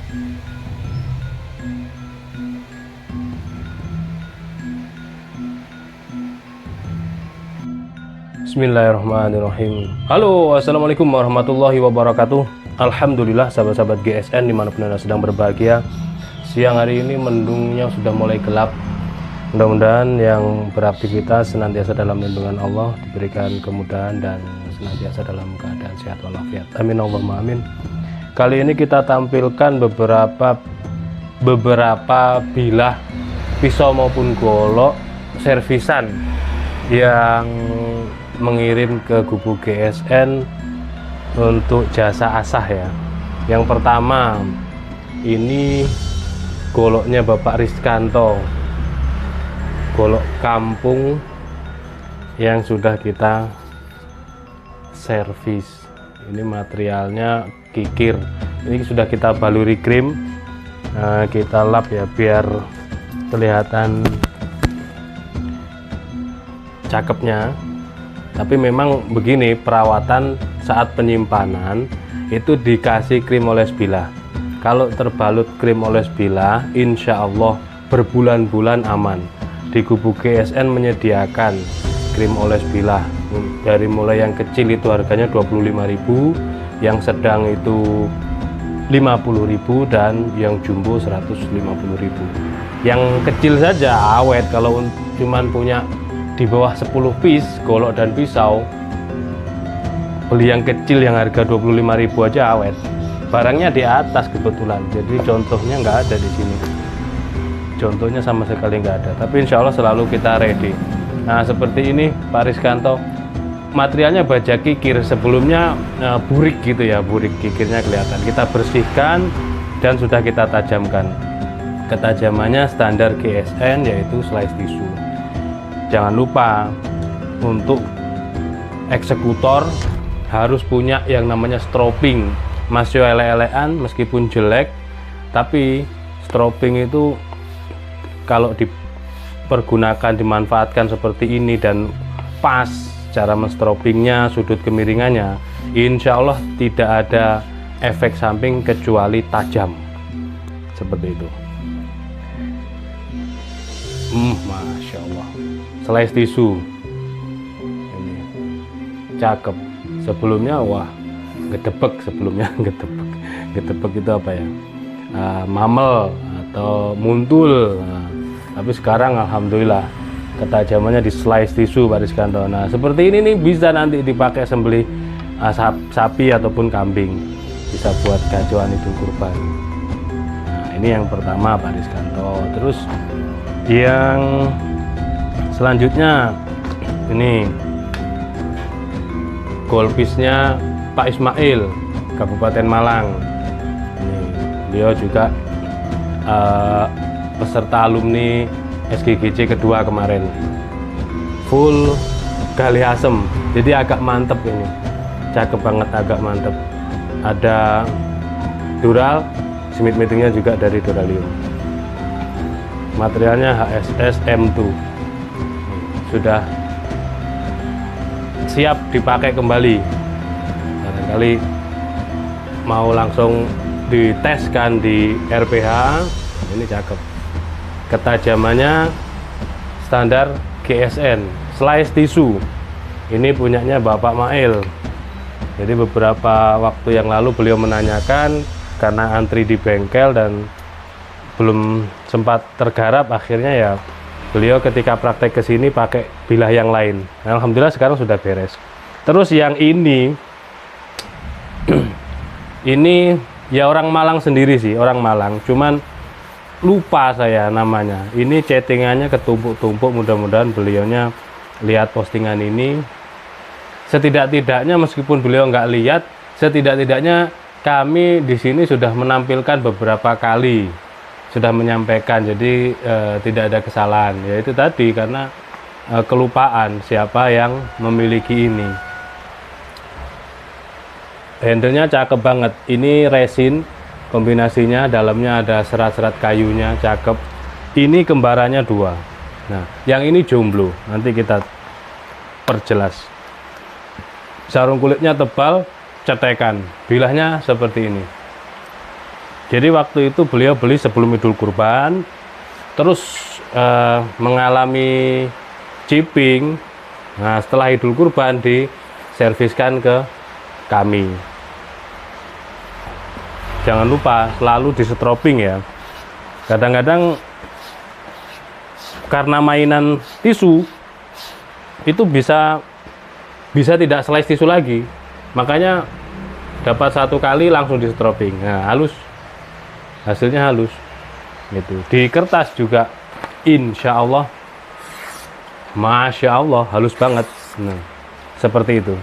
Bismillahirrahmanirrahim. Halo, assalamualaikum warahmatullahi wabarakatuh. Alhamdulillah sahabat-sahabat GSN dimanapun Anda sedang berbahagia. Siang hari ini mendungnya sudah mulai gelap. Mudah-mudahan yang beraktivitas senantiasa dalam lindungan Allah, diberikan kemudahan dan senantiasa dalam keadaan sehat walafiat. Amin Allahumma amin. Kali ini kita tampilkan beberapa bilah pisau maupun golok servisan yang mengirim ke Gubuk GSN untuk jasa asah ya. Yang pertama ini goloknya Bapak Rizkanto, golok kampung yang sudah kita servis. Ini materialnya kikir, ini sudah kita baluri krim. Nah, kita lap ya biar kelihatan cakepnya. Tapi memang begini, perawatan saat penyimpanan itu dikasih krim oles bilah. Kalau terbalut krim oles bilah, insya Allah berbulan-bulan aman. Di Gubuk GSN menyediakan krim oles bilah dari mulai yang kecil itu harganya 25.000, yang sedang itu 50.000, dan yang jumbo 150.000. Yang kecil saja awet. Kalau cuman punya di bawah 10 piece golok dan pisau, beli yang kecil yang harga 25.000 aja awet. Barangnya di atas kebetulan, jadi contohnya nggak ada di sini. Contohnya sama sekali nggak ada, tapi insya Allah selalu kita ready. Nah seperti ini Pak Rizkanto, materialnya baja kikir, sebelumnya burik gitu ya, burik kikirnya kelihatan. Kita bersihkan dan sudah kita tajamkan. Ketajamannya standar GSN, yaitu slice tisu. Jangan lupa untuk eksekutor harus punya yang namanya stropping. Masih ele-elean meskipun jelek, tapi stropping itu kalau dipergunakan, dimanfaatkan seperti ini dan pas cara menstroppingnya, sudut kemiringannya, insya Allah tidak ada efek samping kecuali tajam. Seperti itu. Masya Allah. Slice tisu ini cakep. Sebelumnya wah gedebek, sebelumnya gedebek itu apa ya, mamel atau muntul. Nah, tapi sekarang alhamdulillah ketajamannya di slice tisu Pak Rizkanto. Nah seperti ini nih bisa nanti dipakai sembelih sapi ataupun kambing, bisa buat gacoan Idul Kurban. Nah ini yang pertama Pak Rizkanto. Terus yang selanjutnya ini golpisnya Pak Ismail, Kabupaten Malang. Ini beliau juga peserta alumni SGGC kedua kemarin, full gali asem, jadi agak mantep ini, cakep banget, agak mantep. Ada dural, smith meetingnya juga dari Duralium. Materialnya HSS M2, sudah siap dipakai kembali. Barangkali mau langsung diteskan di RPH, ini cakep. Ketajamannya standar GSN, slice tisu. Ini punyanya Bapak Mail. Jadi beberapa waktu yang lalu beliau menanyakan, karena antri di bengkel dan belum sempat tergarap, akhirnya ya beliau ketika praktek ke sini pakai bilah yang lain. Alhamdulillah sekarang sudah beres. Terus yang ini ini ya orang Malang sendiri sih, orang Malang, cuman lupa saya namanya. Ini chattingannya ketumpuk-tumpuk, mudah-mudahan beliaunya lihat postingan ini. Setidak-tidaknya meskipun beliau nggak lihat, setidak-tidaknya kami di sini sudah menampilkan beberapa kali, sudah menyampaikan, jadi tidak ada kesalahan. Yaitu tadi karena kelupaan siapa yang memiliki ini. Handlenya cakep banget. Ini resin, kombinasinya dalamnya ada serat-serat kayunya, cakep. Ini kembarannya 2. Nah, yang ini jomblo. Nanti kita perjelas. Sarung kulitnya tebal, cetekan. Bilahnya seperti ini. Jadi waktu itu beliau beli sebelum Idul Kurban, terus mengalami chipping. Nah, setelah Idul Kurban diserviskan ke kami. Jangan lupa selalu disetroping ya. Kadang-kadang karena mainan tisu itu bisa tidak slice tisu lagi, makanya dapat satu kali langsung disetroping. Nah, halus, hasilnya halus gitu. Di kertas juga insya Allah, masya Allah, halus banget. Nah, seperti itu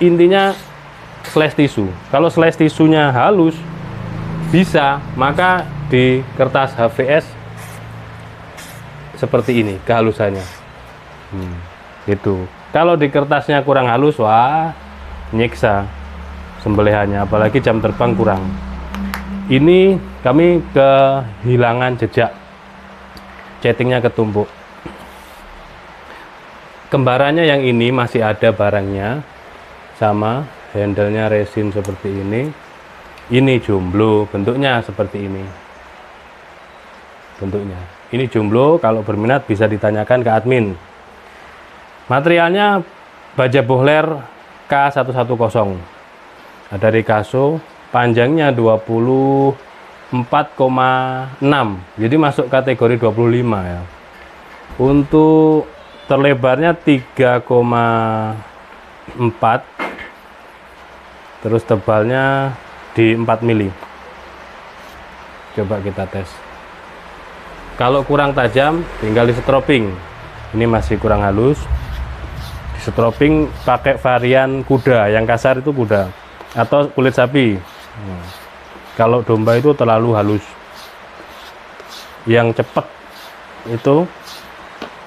intinya slice tisu. Kalau slice tisunya halus bisa, maka di kertas HVS seperti ini kehalusannya. Gitu. Kalau di kertasnya kurang halus, wah, nyiksa sembelihannya, apalagi jam terbang kurang. Ini kami kehilangan jejak, chattingnya ketumpuk. Kembarannya yang ini masih ada barangnya, sama handle-nya resin seperti ini. Ini jomblo, bentuknya seperti ini. Bentuknya. Ini jomblo, kalau berminat bisa ditanyakan ke admin. Materialnya baja bohler K110. Ada Ricasso, panjangnya 24,6. Jadi masuk kategori 25 ya. Untuk terlebarnya 3,4. Terus tebalnya di 4 mili. Coba kita tes. Kalau kurang tajam tinggal disetroping. Ini masih kurang halus. Disetroping pakai varian kuda, yang kasar itu kuda atau kulit sapi. Kalau domba itu terlalu halus. Yang cepat itu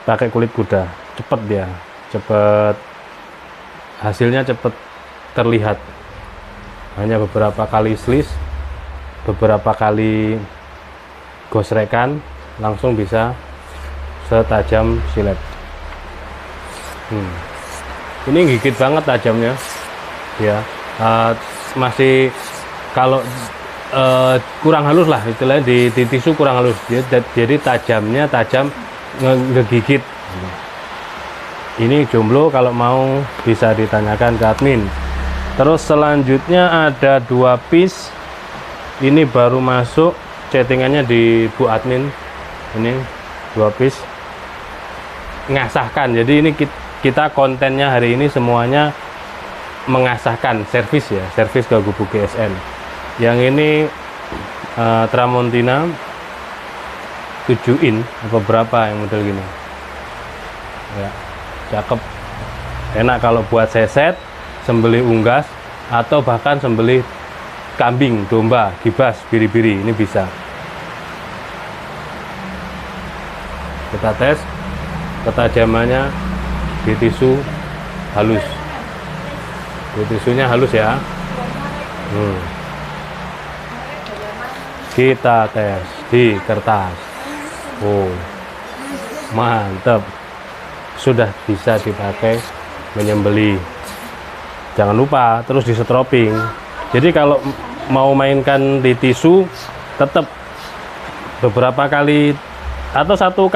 pakai kulit kuda. Cepat dia, cepat, hasilnya cepat terlihat. Hanya beberapa kali slice, beberapa kali gosrekan, langsung bisa setajam silet. Ini gigit banget tajamnya ya. Masih kalau kurang halus lah istilahnya, di tisu kurang halus, jadi tajamnya tajam ngegigit. Ini jomblo, kalau mau bisa ditanyakan ke admin. Terus selanjutnya ada 2 piece. Ini baru masuk chattingannya di Bu Admin. Ini 2 piece mengasahkan. Jadi ini kita kontennya hari ini semuanya mengasahkan servis ya, servis ke gubuk GSM. Yang ini Tramontina 7 in apa berapa yang model gini ya, cakep, enak kalau buat seset, sembelih unggas, atau bahkan sembelih kambing, domba, gibas, biri-biri, ini bisa. Kita tes ketajamannya di tisu halus. Di tisunya halus ya. Kita tes di kertas. Oh, mantap. Sudah bisa dipakai menyembelih. Jangan lupa terus disetroping. Jadi kalau mau mainkan di tisu, tetap beberapa kali atau satu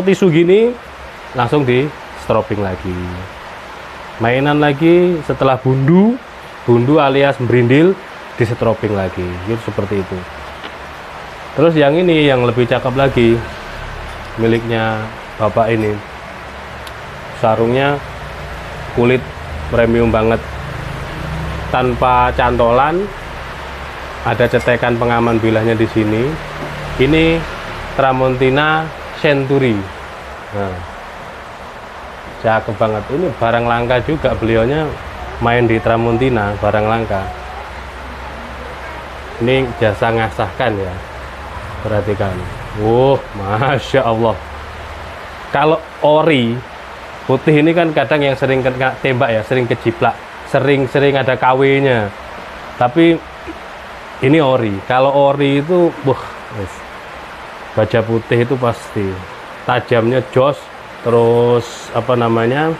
tisu gini langsung di stroping lagi. Mainan lagi setelah bundu alias berindil, di stroping lagi. Gitu, seperti itu. Terus yang ini yang lebih cakep lagi, miliknya bapak ini. Sarungnya kulit premium banget, tanpa cantolan, ada cetekan pengaman bilahnya di sini. Ini Tramontina Century. Nah, cakep banget. Ini barang langka juga, beliaunya main di Tramontina, barang langka. Ini jasa ngasahkan ya, perhatikan. Masya Allah. Kalau ori putih ini kan kadang yang sering kena tembak ya, sering kejiplak, sering ada KW-nya. Tapi ini ori. Kalau ori itu, baja putih itu pasti tajamnya jos, terus apa namanya,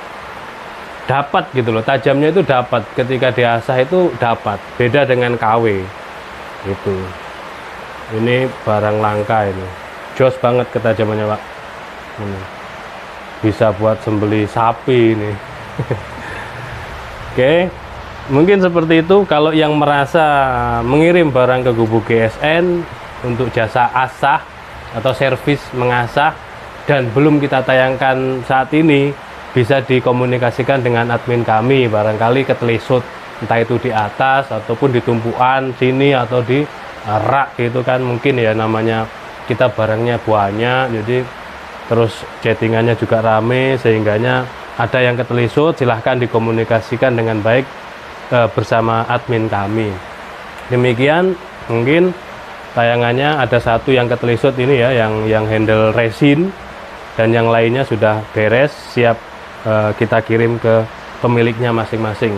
dapat gitu loh, tajamnya itu dapat, ketika diasah itu dapat, beda dengan KW gitu. Ini barang langka ini, jos banget ketajamannya Pak. Ini bisa buat sembeli sapi ini. Oke, mungkin seperti itu. Kalau yang merasa mengirim barang ke Gubuk GSN untuk jasa asah atau servis mengasah dan belum kita tayangkan saat ini, bisa dikomunikasikan dengan admin kami, barangkali ketelesut entah itu di atas ataupun di tumpuan sini atau di rak gitu kan, mungkin ya, namanya kita barangnya banyak, jadi terus chattingannya juga rame sehingganya ada yang ketelesut. Silahkan dikomunikasikan dengan baik bersama admin kami. Demikian mungkin tayangannya. Ada satu yang ketelesut ini ya, yang handle resin, dan yang lainnya sudah beres, siap kita kirim ke pemiliknya masing-masing.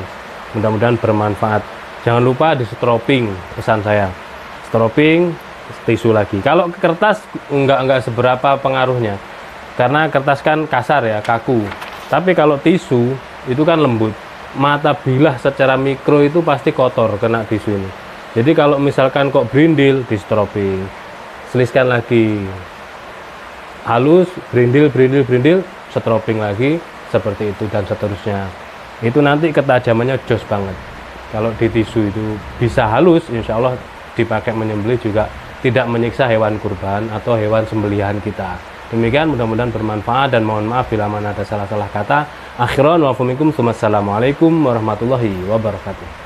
Mudah-mudahan bermanfaat. Jangan lupa di stroping, pesan saya, stroping tisu lagi. Kalau kertas enggak seberapa pengaruhnya, karena kertas kan kasar ya, kaku. Tapi kalau tisu itu kan lembut, mata bilah secara mikro itu pasti kotor kena tisu ini. Jadi kalau misalkan kok brindil, di stroping, seliskan lagi, halus, brindil, stroping lagi, seperti itu dan seterusnya. Itu nanti ketajamannya jos banget. Kalau di tisu itu bisa halus, insya Allah dipakai menyembelih juga tidak menyiksa hewan kurban atau hewan sembelihan kita. Demikian, mudah-mudahan bermanfaat, dan mohon maaf bila mana ada salah-salah kata. Akhiran wa faminkum, assalamualaikum warahmatullahi wabarakatuh.